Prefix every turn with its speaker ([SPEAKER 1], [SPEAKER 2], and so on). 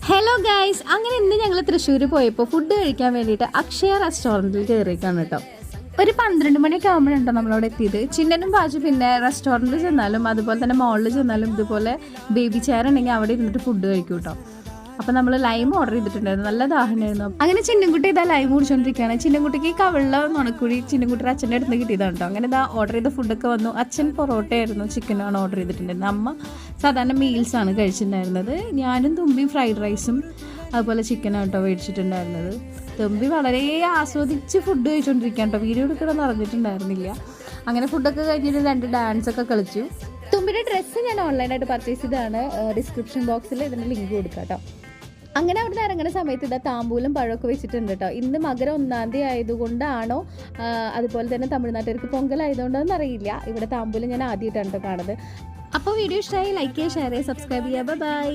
[SPEAKER 1] Hello guys, അങ്ങനെ ഇന്ന് ഞങ്ങൾ തൃശ്ശൂർ പോയപ്പോൾ ഫുഡ് കഴിക്കാൻ വേണ്ടിയിട്ട് അക്ഷയ റെസ്റ്റോറൻറ്റിൽ കയറിയേക്കാണ് കേട്ടോ. ഒരു 12 മണിയൊക്കെ ആകുമ്പോഴുണ്ടോ നമ്മളവിടെ എത്തിയത്. ചിന്നനും പാച്ചു പിന്നെ റെസ്റ്റോറൻറ്റിൽ ചെന്നാലും അതുപോലെ തന്നെ മോളിൽ ചെന്നാലും ഇതുപോലെ ബേബി ചെയർ ഉണ്ടെങ്കിൽ അവിടെ ഇരുന്നിട്ട് ഫുഡ് കഴിക്കും കേട്ടോ. അപ്പോൾ നമ്മൾ ലൈം ഓർഡർ ചെയ്തിട്ടുണ്ടായിരുന്നു, നല്ല ദാഹനമായിരുന്നു. അങ്ങനെ ചിന്നൻകുട്ടി ഇതാ ലൈം കുടിച്ചുകൊണ്ടിരിക്കുകയാണ്. ചിന്നൻകുട്ടിക്ക് കവിളില നുണക്കുഴി ചിന്നൻകുട്ടിയുടെ അച്ഛൻ്റെ അടുത്ത് കിട്ടിയതാണ് കേട്ടോ. അങ്ങനെ ഇതാ ഓർഡർ ചെയ്ത ഫുഡൊക്കെ വന്നു. അച്ഛൻ പൊറോട്ടയായിരുന്നു, ചിക്കനാണ് ഓർഡർ ചെയ്തിട്ടുണ്ടായിരുന്നത്. അമ്മ സാധാരണ മീൽസാണ് കഴിച്ചിട്ടുണ്ടായിരുന്നത്. ഞാനും തുമ്പിയും ഫ്രൈഡ് റൈസും അതുപോലെ ചിക്കനാണ് കേട്ടോ മേടിച്ചിട്ടുണ്ടായിരുന്നത്. തുമ്പി വളരെ ആസ്വദിച്ച് ഫുഡ് കഴിച്ചുകൊണ്ടിരിക്കുകയാണ് കേട്ടോ. വീഡിയോ എടുക്കണമെന്ന് അറിഞ്ഞിട്ടുണ്ടായിരുന്നില്ല. അങ്ങനെ ഫുഡൊക്കെ കഴിഞ്ഞിട്ട് 2 ഡാൻസൊക്കെ കളിച്ചു. തുമ്പിയുടെ ഡ്രസ്സ് ഞാൻ ഓൺലൈനായിട്ട് പർച്ചേസ് ചെയ്തതാണ്. ഡിസ്ക്രിപ്ഷൻ ബോക്സിൽ ഇതിൻ്റെ ലിങ്ക് കൊടുക്കാം കേട്ടോ. അങ്ങനെ അവിടെ നിന്ന് ഇറങ്ങുന്ന സമയത്ത് ഇതാ താമ്പൂലും പഴമൊക്കെ വെച്ചിട്ടുണ്ട് കേട്ടോ. ഇന്ന് മകരം 1-ാം തീയതി ആയതുകൊണ്ടാണോ അതുപോലെ തന്നെ തമിഴ്നാട്ടുകാർക്ക് പൊങ്കലായതുകൊണ്ടോന്നും അറിയില്ല. ഇവിടെ താമ്പൂലം ഞാൻ ആദ്യമായിട്ടാണ് കേട്ടോ കാണുന്നത്. അപ്പോൾ വീഡിയോ ഇഷ്ടമായി ലൈക്ക് ചെയ്യുക, ഷെയർ ചെയ്യുക, സബ്സ്ക്രൈബ് ചെയ്യുക. ബൈ.